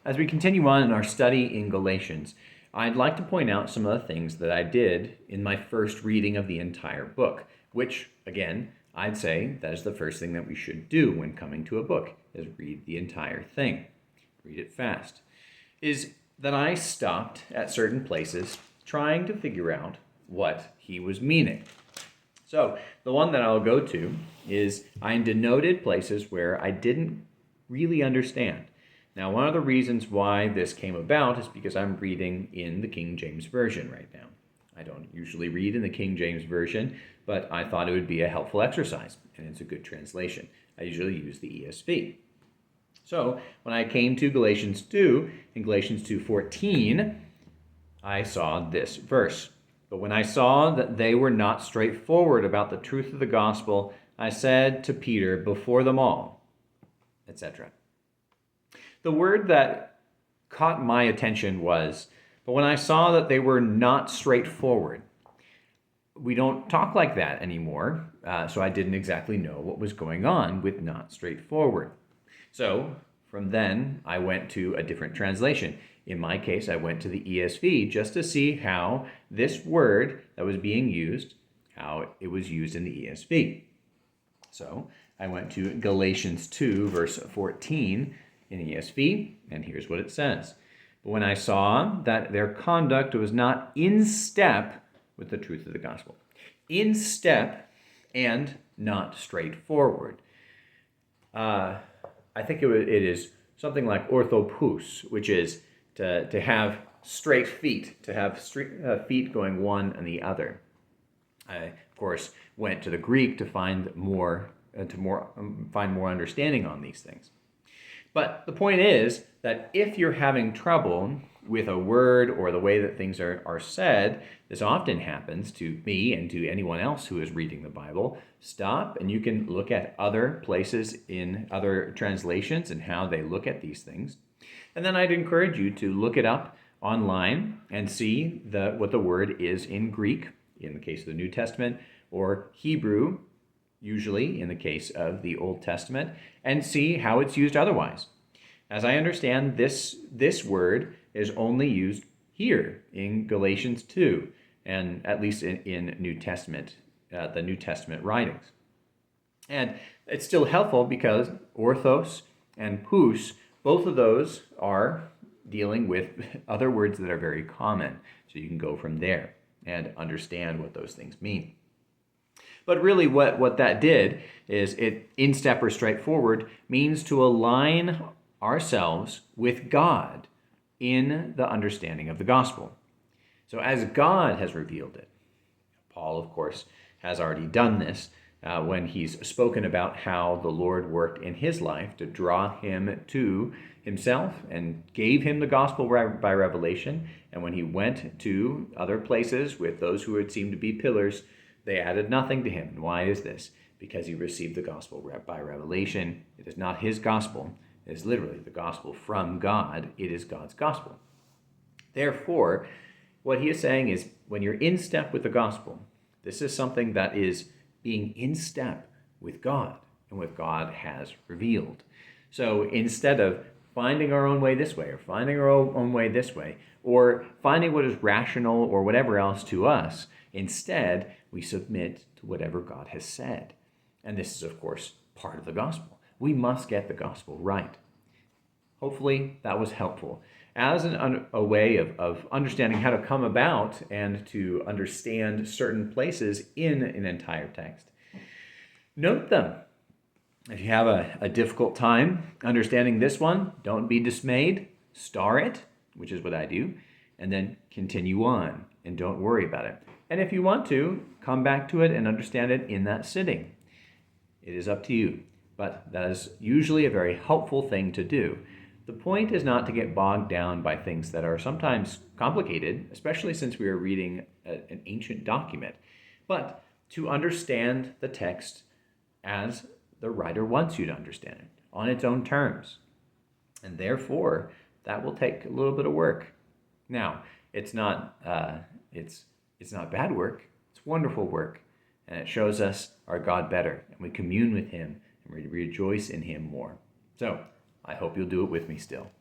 As we continue on in our study in Galatians, I'd like to point out some of the things that I did in my first reading of the entire book, which, again, I'd say that is the first thing that we should do when coming to a book, is read the entire thing. Read it fast. Is that I stopped at certain places trying to figure out what he was meaning. So the one that I'll go to is I denoted places where I didn't really understand. Now, one of the reasons why this came about is because I'm reading in the King James Version right now. I don't usually read in the King James Version, but I thought it would be a helpful exercise, and it's a good translation. I usually use the ESV. So when I came to Galatians 2, in Galatians 2:14, I saw this verse. But when I saw that they were not straightforward about the truth of the gospel, I said to Peter before them all, etc. The word that caught my attention was, but when I saw that they were not straightforward. We don't talk like that anymore, so I didn't exactly know what was going on with not straightforward. So from then, I went to a different translation. In my case, I went to the ESV just to see how this word that was being used, how it was used in the ESV. So I went to Galatians 2, verse 14 in ESV, and here's what it says. But when I saw that their conduct was not in step with the truth of the gospel. In step and not straightforward. I think it is something like orthopous, which is to have straight feet, to have feet going one and the other. I, of course, went to the Greek to find more understanding on these things. But the point is that if you're having trouble with a word or the way that things are said, this often happens to me and to anyone else who is reading the Bible. Stop and you can look at other places in other translations and how they look at these things. And then I'd encourage you to look it up online and see what the word is in Greek, in the case of the New Testament, or Hebrew, usually in the case of the Old Testament, and see how it's used otherwise. As I understand, this word is only used here in Galatians 2, and at least in New Testament, the New Testament writings. And it's still helpful because orthos and pous, both of those are dealing with other words that are very common. So you can go from there and understand what those things mean. But really what that did is it, in step or straightforward, means to align ourselves with God in the understanding of the gospel. So as God has revealed it, Paul, of course, has already done this when he's spoken about how the Lord worked in his life to draw him to himself and gave him the gospel by revelation. And when he went to other places with those who had seemed to be pillars, they added nothing to him. And why is this? Because he received the gospel by revelation. It is not his gospel. It is literally the gospel from God. It is God's gospel. Therefore, what he is saying is when you're in step with the gospel, this is something that is being in step with God and what God has revealed. So instead of finding our own way this way or finding our own way this way or finding what is rational or whatever else to us, instead we submit to whatever God has said. And this is, of course, part of the gospel. We must get the gospel right. Hopefully that was helpful as a way of understanding how to come about and to understand certain places in an entire text. Note them. If you have a difficult time understanding this one, don't be dismayed. Star it, which is what I do, and then continue on and don't worry about it. And if you want to, come back to it and understand it in that sitting. It is up to you, but that is usually a very helpful thing to do. The point is not to get bogged down by things that are sometimes complicated, especially since we are reading an ancient document, but to understand the text as the writer wants you to understand it, on its own terms. And therefore, that will take a little bit of work. Now, it's not bad work, it's wonderful work, and it shows us our God better, and we commune with him, and we rejoice in him more. So, I hope you'll do it with me still.